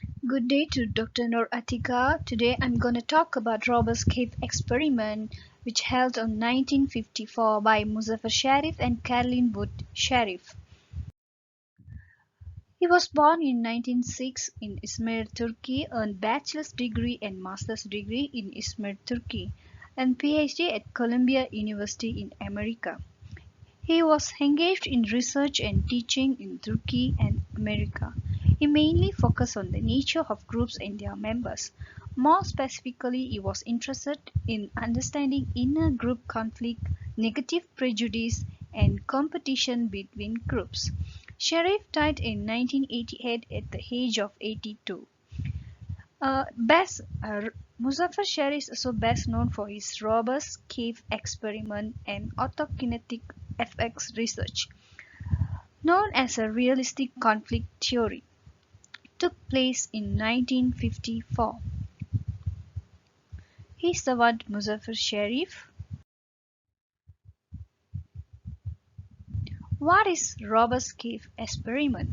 Good day to Dr. Noor Atika. Today I'm going to talk about Robber's cave experiment which held on 1954 by Muzaffar Sharif and Caroline Wood Sharif. He was born in 1906 in Izmir, Turkey, earned bachelor's degree and master's degree in Izmir, Turkey, and PhD at Columbia University in America. He was engaged in research and teaching in Turkey and America. He mainly focused on the nature of groups and their members. More specifically, he was interested in understanding inner group conflict, negative prejudice, and competition between groups. Sharif died in 1988 at the age of 82. Best Muzaffar Sharif is also best known for his Robber's cave experiment and autokinetic effects research, known as a realistic conflict theory, took place in 1954. He survived Muzaffar Sharif. What is Robber's cave experiment?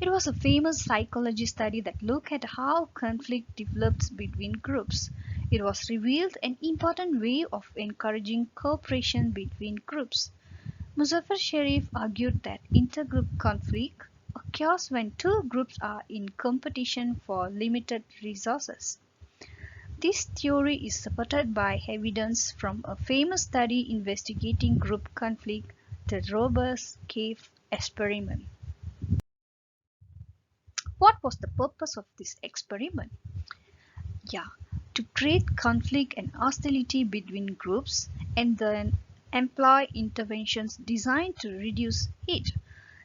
It was a famous psychology study that looked at how conflict develops between groups. It was revealed an important way of encouraging cooperation between groups. Muzaffar Sharif argued that intergroup conflict occurs when two groups are in competition for limited resources. This theory is supported by evidence from a famous study investigating group conflict, the Robber's cave experiment. What was the purpose of this experiment? Yeah, to create conflict and hostility between groups and then employ interventions designed to reduce it.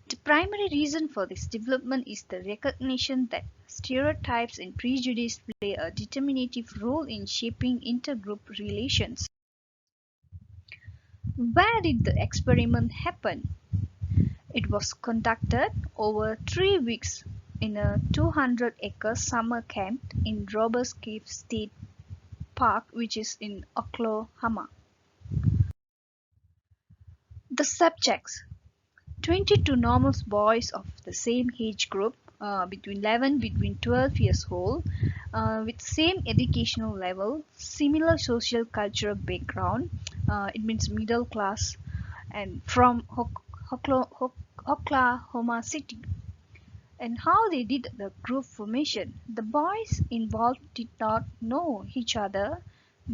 The primary reason for this development is the recognition that stereotypes and prejudice play a determinative role in shaping intergroup relations. Where did the experiment happen? It was conducted over 3 weeks in a 200-acre summer camp in Robbers Cave State Park, which is in Oklahoma. The subjects: 22 normal boys of the same age group, between 12 years old, with same educational level, similar social cultural background, it means middle class, and from Oklahoma City. And how they did the group formation. The boys involved did not know each other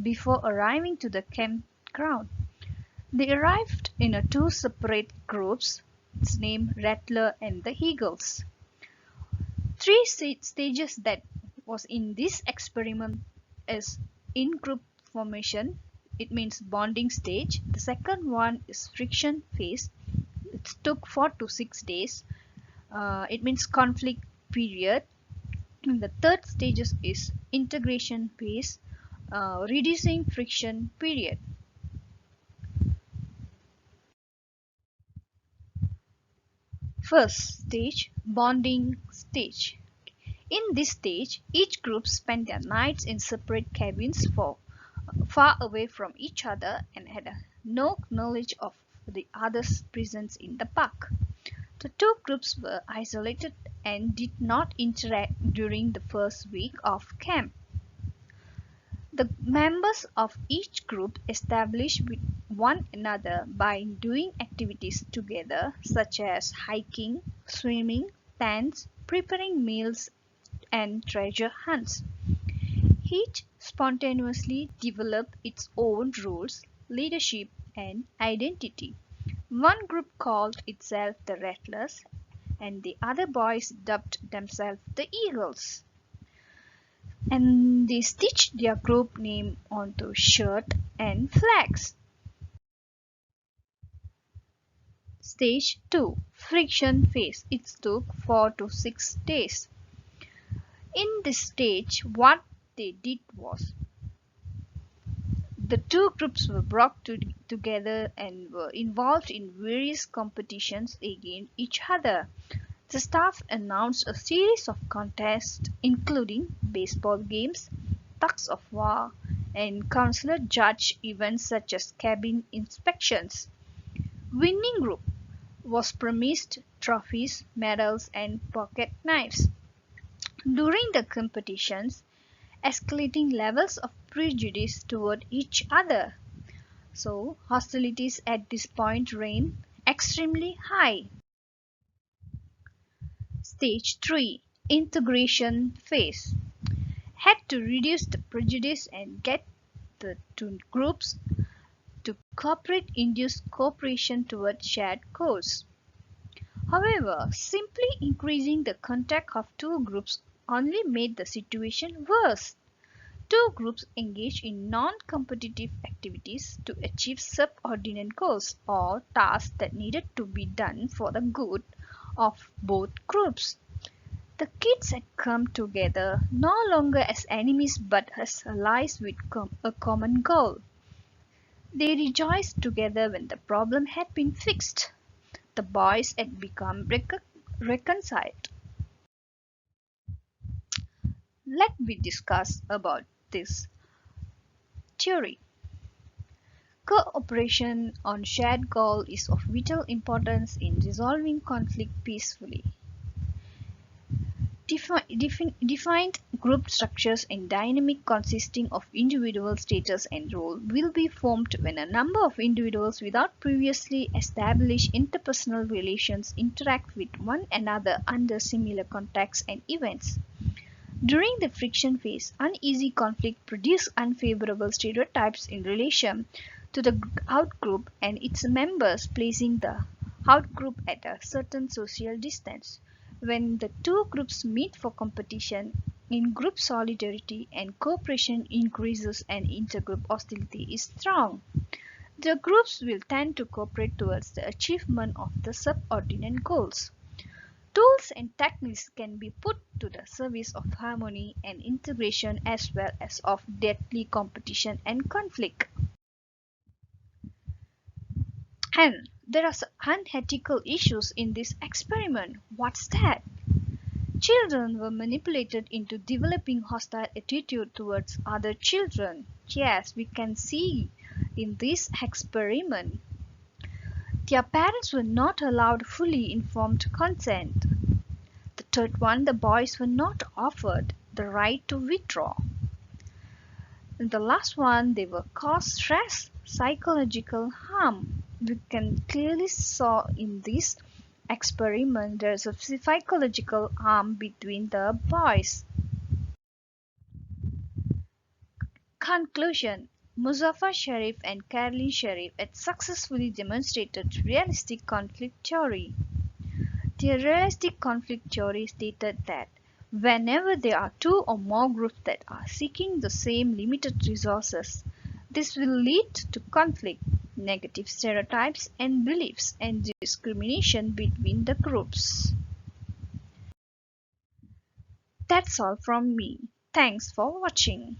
before arriving to the campground. They arrived in two separate groups, its name Rattler and the Eagles. Three stages that was in this experiment is in-group formation, it means bonding stage. The second one is friction phase. It took 4 to 6 days. It means conflict period. And the third stage is integration phase, reducing friction period. First stage, bonding stage. In this stage, each group spent their nights in separate cabins far away from each other and had no knowledge of the other's presence in the park. The two groups were isolated and did not interact during the first week of camp. The members of each group established with one another by doing activities together such as hiking, swimming, dance, preparing meals, and treasure hunts. Each spontaneously developed its own rules, leadership, and identity. One group called itself the Rattlers, and the other boys dubbed themselves the Eagles. And they stitched their group name onto shirt and flags. Stage 2, Friction Phase. It took 4 to 6 days. In this stage, what they did was the two groups were together and were involved in various competitions against each other. The staff announced a series of contests including baseball games, tugs of war, and counselor judge events such as cabin inspections. Winning group was promised trophies, medals, and pocket knives. During the competitions, escalating levels of prejudice toward each other. So, hostilities at this point reign extremely high. Stage 3, Integration phase. Had to reduce the prejudice and get the two groups to cooperate induce cooperation toward shared goals. However, simply increasing the contact of two groups only made the situation worse. Two groups engaged in non-competitive activities to achieve subordinate goals or tasks that needed to be done for the good of both groups. The kids had come together no longer as enemies but as allies with a common goal. They rejoiced together when the problem had been fixed. The boys had become reconciled. Let me discuss about this theory. Cooperation on shared goal is of vital importance in resolving conflict peacefully. Defined group structures and dynamic consisting of individual status and role will be formed when a number of individuals without previously established interpersonal relations interact with one another under similar contexts and events. During the friction phase, uneasy conflict produces unfavorable stereotypes in relation to the outgroup and its members, placing the outgroup at a certain social distance. When the two groups meet for competition, in-group solidarity and cooperation increases and intergroup hostility is strong. The groups will tend to cooperate towards the achievement of the subordinate goals. Tools and techniques can be put to the service of harmony and integration as well as of deadly competition and conflict. And there are some unethical issues in this experiment. What's that? Children were manipulated into developing hostile attitude towards other children. Yes, we can see in this experiment. Their parents were not allowed fully informed consent. The third one, the boys were not offered the right to withdraw. And the last one, they were caused stress, psychological harm. We can clearly saw in this experiment there's a psychological harm between the boys. Conclusion. Muzaffar Sharif and Caroline Sharif had successfully demonstrated realistic conflict theory. The realistic conflict theory stated that whenever there are two or more groups that are seeking the same limited resources, this will lead to conflict, negative stereotypes and beliefs, and discrimination between the groups. That's all from me. Thanks for watching.